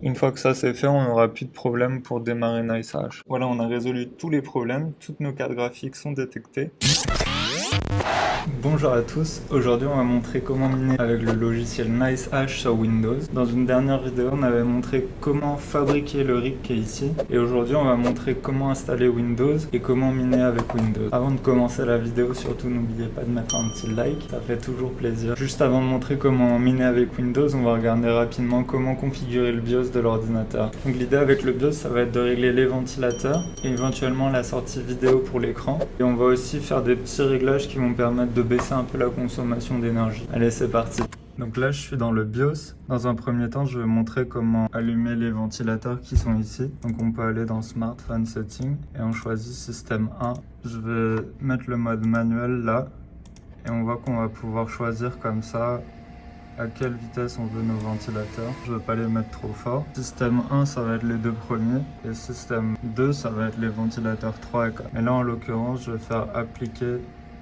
Une fois que ça c'est fait, on n'aura plus de problème pour démarrer NiceHash. Voilà, on a résolu tous les problèmes, toutes nos cartes graphiques sont détectées. Bonjour à tous, aujourd'hui on va montrer comment miner avec le logiciel NiceHash sur Windows. Dans une dernière vidéo on avait montré comment fabriquer le rig qui est ici, et aujourd'hui on va montrer comment installer Windows et comment miner avec Windows. Avant de commencer la vidéo, surtout n'oubliez pas de mettre un petit like, ça fait toujours plaisir. Juste avant de montrer comment miner avec Windows, on va regarder rapidement comment configurer le BIOS de l'ordinateur. Donc l'idée avec le BIOS, ça va être de régler les ventilateurs et éventuellement la sortie vidéo pour l'écran, et on va aussi faire des petits réglages qui vont permettre de baisser un peu la consommation d'énergie. Allez, c'est parti. Donc là, je suis dans le BIOS. Dans un premier temps, je vais montrer comment allumer les ventilateurs qui sont ici. Donc on peut aller dans Smart Fan Setting et on choisit Système 1. Je vais mettre le mode manuel là et on voit qu'on va pouvoir choisir comme ça à quelle vitesse on veut nos ventilateurs. Je ne veux pas les mettre trop fort. Système 1, ça va être les deux premiers. Et système 2, ça va être les ventilateurs 3 et 4. Mais là, en l'occurrence, je vais faire appliquer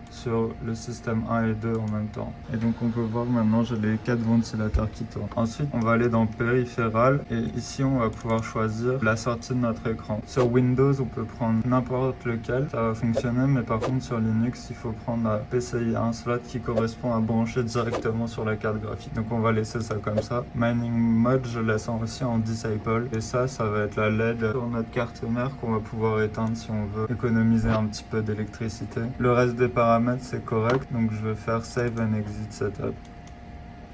sur le système 1 et 2 en même temps. Et donc on peut voir que maintenant j'ai les 4 ventilateurs qui tournent. Ensuite on va aller dans périphéral et ici on va pouvoir choisir la sortie de notre écran. Sur Windows on peut prendre n'importe lequel, ça va fonctionner, mais par contre sur Linux il faut prendre un PCI, un slot qui correspond à brancher directement sur la carte graphique. Donc on va laisser ça comme ça. Mining mode je laisse aussi en disable, et ça va être la LED sur notre carte mère qu'on va pouvoir éteindre si on veut économiser un petit peu d'électricité. Le reste des paramètres c'est correct, donc je vais faire Save and Exit Setup.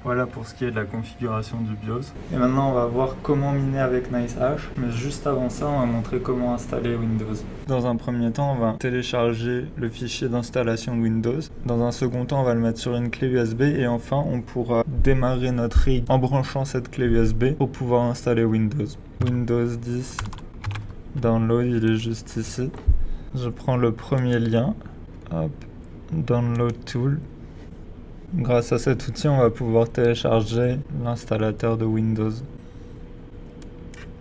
Voilà pour ce qui est de la configuration du BIOS. Et maintenant on va voir comment miner avec NiceHash, mais juste avant ça on va montrer comment installer Windows. Dans un premier temps on va télécharger le fichier d'installation de Windows. Dans un second temps on va le mettre sur une clé USB, et enfin on pourra démarrer notre rig en branchant cette clé USB pour pouvoir installer Windows. Windows 10 Download, il est juste ici. Je prends le premier lien, hop, Download Tool. Grâce à cet outil, on va pouvoir télécharger l'installateur de Windows.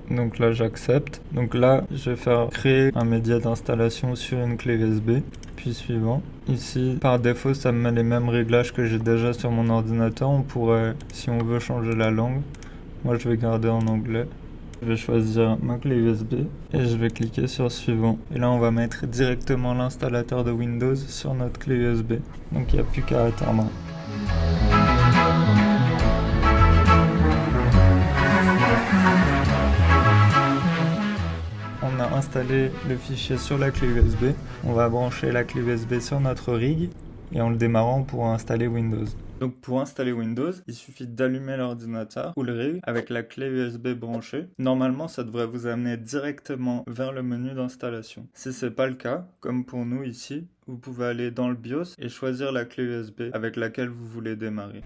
Donc là, j'accepte. Donc là, je vais faire créer un média d'installation sur une clé USB. Puis suivant. Ici, par défaut, ça me met les mêmes réglages que j'ai déjà sur mon ordinateur. On pourrait, si on veut, changer la langue. Moi, je vais garder en anglais. Je vais choisir ma clé USB et je vais cliquer sur suivant. Et là, on va mettre directement l'installateur de Windows sur notre clé USB. Donc, il n'y a plus qu'à attendre. On a installé le fichier sur la clé USB. On va brancher la clé USB sur notre rig et en le démarrant, on pourra installer Windows. Donc pour installer Windows, il suffit d'allumer l'ordinateur ou le rig avec la clé USB branchée. Normalement, ça devrait vous amener directement vers le menu d'installation. Si c'est pas le cas, comme pour nous ici, vous pouvez aller dans le BIOS et choisir la clé USB avec laquelle vous voulez démarrer.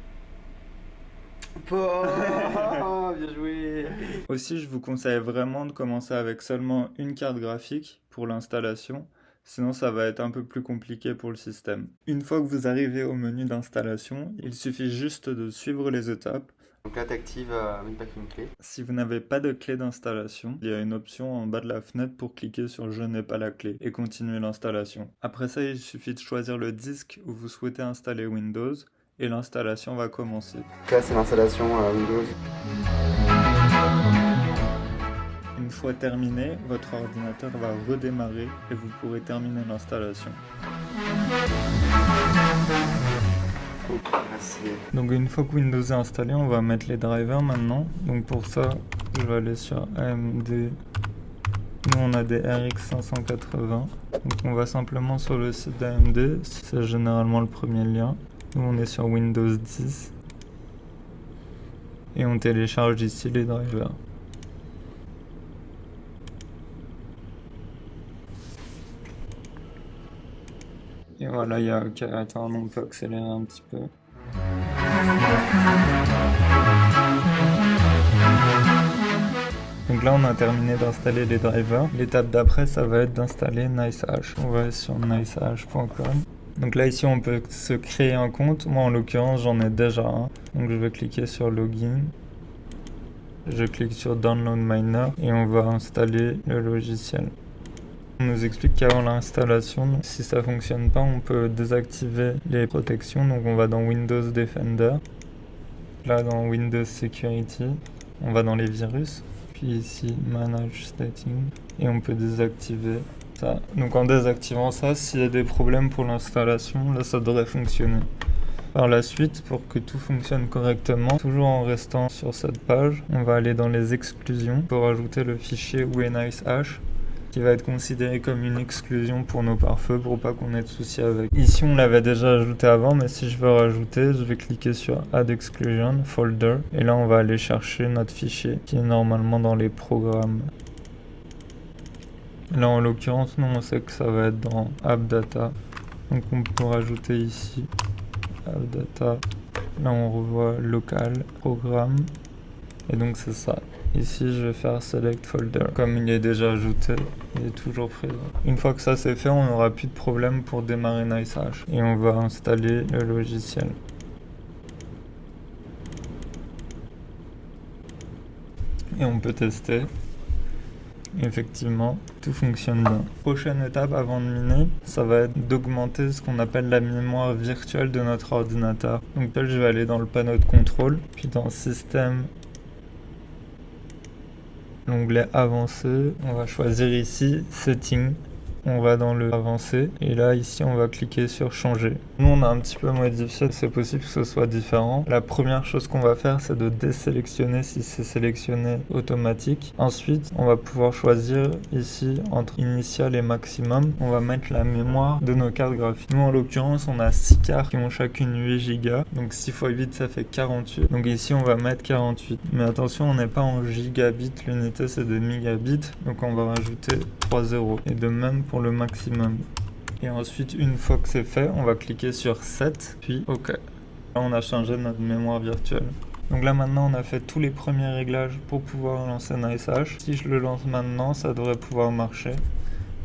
Oh, bien joué. Aussi, je vous conseille vraiment de commencer avec seulement une carte graphique pour l'installation. Sinon, ça va être un peu plus compliqué pour le système. Une fois que vous arrivez au menu d'installation, il suffit juste de suivre les étapes. Donc là, tu actives une pack une clé. Si vous n'avez pas de clé d'installation, il y a une option en bas de la fenêtre pour cliquer sur « Je n'ai pas la clé » et continuer l'installation. Après ça, il suffit de choisir le disque où vous souhaitez installer Windows et l'installation va commencer. Donc là, c'est l'installation Windows. Une fois terminé, votre ordinateur va redémarrer et vous pourrez terminer l'installation. Merci. Donc une fois que Windows est installé, on va mettre les drivers maintenant. Donc pour ça, je vais aller sur AMD. Nous on a des RX 580. Donc on va simplement sur le site d'AMD. C'est généralement le premier lien. Nous on est sur Windows 10. Et on télécharge ici les drivers. Et voilà, il y a qu'à attendre, on peut accélérer un petit peu. Donc là, on a terminé d'installer les drivers. L'étape d'après, ça va être d'installer NiceHash. On va sur nicehash.com. Donc là, ici, on peut se créer un compte. Moi, en l'occurrence, j'en ai déjà un. Donc je vais cliquer sur Login. Je clique sur Download Miner et on va installer le logiciel. On nous explique qu'avant l'installation, si ça fonctionne pas, on peut désactiver les protections. Donc on va dans Windows Defender, là dans Windows Security, on va dans les virus, puis ici Manage Setting, et on peut désactiver ça. Donc en désactivant ça, s'il y a des problèmes pour l'installation, là ça devrait fonctionner. Par la suite, pour que tout fonctionne correctement, toujours en restant sur cette page, on va aller dans les exclusions pour ajouter le fichier WNiceHash qui va être considéré comme une exclusion pour nos pare-feux pour pas qu'on ait de soucis avec. Ici on l'avait déjà ajouté avant, mais si je veux rajouter, je vais cliquer sur Add Exclusion, Folder, et là on va aller chercher notre fichier qui est normalement dans les programmes. Là en l'occurrence, nous on sait que ça va être dans AppData, donc on peut rajouter ici AppData. Là on revoit local, programme, et donc c'est ça. Ici je vais faire Select Folder. Comme il est déjà ajouté, il est toujours présent. Une fois que ça c'est fait, on n'aura plus de problème pour démarrer NiceHash. Et on va installer le logiciel. Et on peut tester. Effectivement, tout fonctionne bien. Prochaine étape avant de miner, ça va être d'augmenter ce qu'on appelle la mémoire virtuelle de notre ordinateur. Donc là, je vais aller dans le panneau de contrôle, puis dans Système, l'onglet Avancé, on va choisir ici Setting. On va dans le Avancé et là ici on va cliquer sur Changer. Nous on a un petit peu modifié, c'est possible que ce soit différent. La première chose qu'on va faire c'est de désélectionner si c'est sélectionné automatique. Ensuite on va pouvoir choisir ici entre initial et maximum. On va mettre la mémoire de nos cartes graphiques. Nous en l'occurrence on a 6 cartes qui ont chacune 8 Go. Donc 6 x 8 ça fait 48. Donc ici on va mettre 48. Mais attention on n'est pas en gigabits, l'unité c'est de mégabits. Donc on va rajouter 3 zéros. Et de même pour le maximum. Et ensuite, une fois que c'est fait, on va cliquer sur Set, puis OK. Là, on a changé notre mémoire virtuelle. Donc là, maintenant, on a fait tous les premiers réglages pour pouvoir lancer NiceHash. Si je le lance maintenant, ça devrait pouvoir marcher.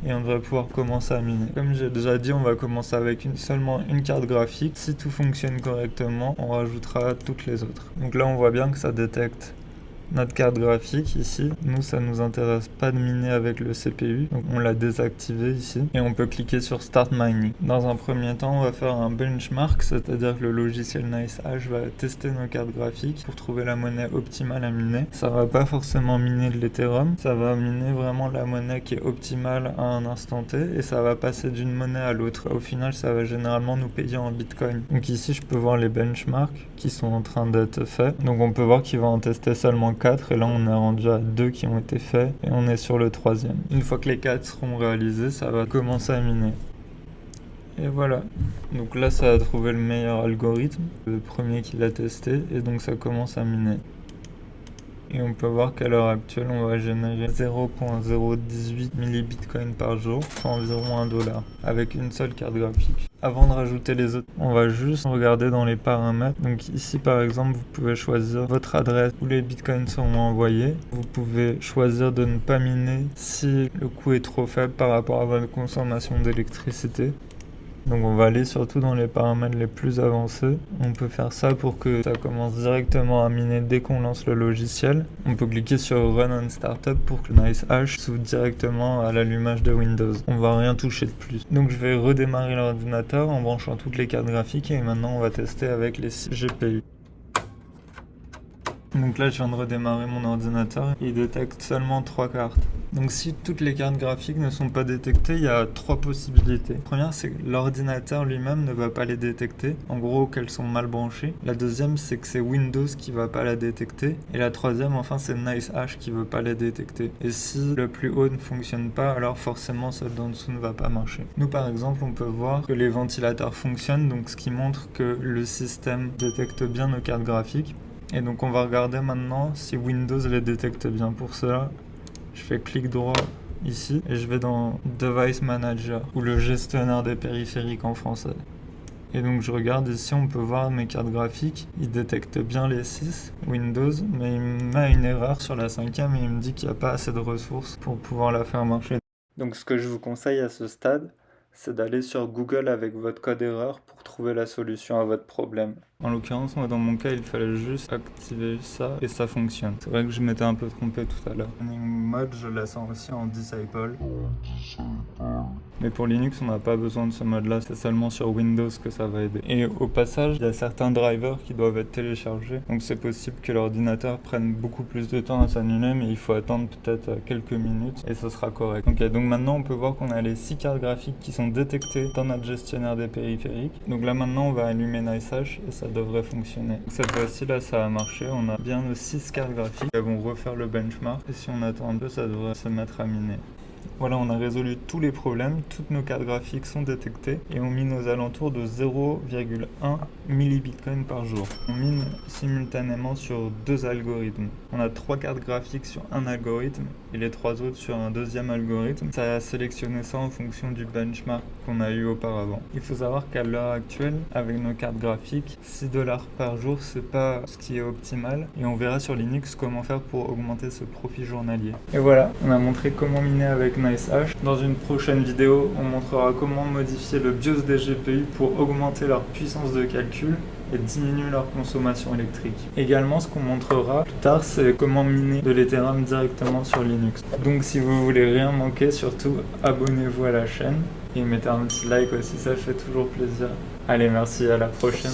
Et on devrait pouvoir commencer à miner. Comme j'ai déjà dit, on va commencer avec seulement une carte graphique. Si tout fonctionne correctement, on rajoutera toutes les autres. Donc là, on voit bien que ça détecte notre carte graphique ici. Nous ça nous intéresse pas de miner avec le CPU, donc on l'a désactivé ici et on peut cliquer sur Start Mining. Dans un premier temps on va faire un benchmark, c'est-à-dire que le logiciel NiceHash va tester nos cartes graphiques pour trouver la monnaie optimale à miner. Ça va pas forcément miner de l'Ethereum, ça va miner vraiment la monnaie qui est optimale à un instant T et ça va passer d'une monnaie à l'autre. Au final ça va généralement nous payer en Bitcoin. Donc ici je peux voir les benchmarks qui sont en train d'être faits. Donc on peut voir qu'il va en tester seulement 4 et là on est rendu à 2 qui ont été faits et on est sur le 3e. Une fois que les 4 seront réalisés, ça va commencer à miner. Et voilà. Donc là ça a trouvé le meilleur algorithme, le premier qu'il a testé, et donc ça commence à miner. Et on peut voir qu'à l'heure actuelle, on va générer 0.018 millibitcoin par jour, soit environ $1, avec une seule carte graphique. Avant de rajouter les autres, on va juste regarder dans les paramètres. Donc ici, par exemple, vous pouvez choisir votre adresse où les bitcoins seront envoyés. Vous pouvez choisir de ne pas miner si le coût est trop faible par rapport à votre consommation d'électricité. Donc on va aller surtout dans les paramètres les plus avancés. On peut faire ça pour que ça commence directement à miner dès qu'on lance le logiciel. On peut cliquer sur Run on Startup pour que NiceHash s'ouvre directement à l'allumage de Windows. On va rien toucher de plus. Donc je vais redémarrer l'ordinateur en branchant toutes les cartes graphiques et maintenant on va tester avec les 6 GPU. Donc là je viens de redémarrer mon ordinateur, il détecte seulement 3 cartes. Donc si toutes les cartes graphiques ne sont pas détectées, il y a 3 possibilités. La première c'est que l'ordinateur lui-même ne va pas les détecter, en gros qu'elles sont mal branchées. La deuxième c'est que c'est Windows qui va pas la détecter. Et la troisième enfin c'est NiceHash qui veut pas les détecter. Et si le plus haut ne fonctionne pas, alors forcément celle d'en dessous ne va pas marcher. Nous par exemple on peut voir que les ventilateurs fonctionnent, donc ce qui montre que le système détecte bien nos cartes graphiques. Et donc on va regarder maintenant si Windows les détecte bien. Pour cela, je fais clic droit ici et je vais dans Device Manager ou le gestionnaire des périphériques en français. Et donc je regarde ici, on peut voir mes cartes graphiques, il détecte bien les 6 Windows, mais il me met une erreur sur la 5e et il me dit qu'il n'y a pas assez de ressources pour pouvoir la faire marcher. Donc ce que je vous conseille à ce stade, c'est d'aller sur Google avec votre code erreur pour trouver la solution à votre problème. En l'occurrence, moi dans mon cas, il fallait juste activer ça et ça fonctionne. C'est vrai que je m'étais un peu trompé tout à l'heure. Running mode, je la sens aussi en disable. Mais pour Linux, on n'a pas besoin de ce mode-là, c'est seulement sur Windows que ça va aider. Et au passage, il y a certains drivers qui doivent être téléchargés, donc c'est possible que l'ordinateur prenne beaucoup plus de temps à s'annuler, mais il faut attendre peut-être quelques minutes et ce sera correct. Ok, donc maintenant on peut voir qu'on a les 6 cartes graphiques qui sont détectées dans notre gestionnaire des périphériques. Donc là maintenant on va allumer NiceHash et ça devrait fonctionner. Donc cette fois-ci là ça a marché, on a bien nos 6 cartes graphiques. Elles vont refaire le benchmark et si on attend un peu ça devrait se mettre à miner. Voilà, on a résolu tous les problèmes, toutes nos cartes graphiques sont détectées et on mine aux alentours de 0,1 millibitcoin par jour. On mine simultanément sur 2 algorithmes. On a 3 cartes graphiques sur un algorithme et les 3 autres sur un deuxième algorithme. Ça a sélectionné ça en fonction du benchmark qu'on a eu auparavant. Il faut savoir qu'à l'heure actuelle, avec nos cartes graphiques, $6 par jour, c'est pas ce qui est optimal et on verra sur Linux comment faire pour augmenter ce profit journalier. Et voilà, on a montré comment miner avec NiceHash. Dans une prochaine vidéo, on montrera comment modifier le BIOS des GPU pour augmenter leur puissance de calcul et diminuer leur consommation électrique. Également, ce qu'on montrera plus tard, c'est comment miner de l'Ethereum directement sur Linux. Donc si vous voulez rien manquer, surtout abonnez-vous à la chaîne et mettez un petit like aussi, ça fait toujours plaisir. Allez, merci, à la prochaine.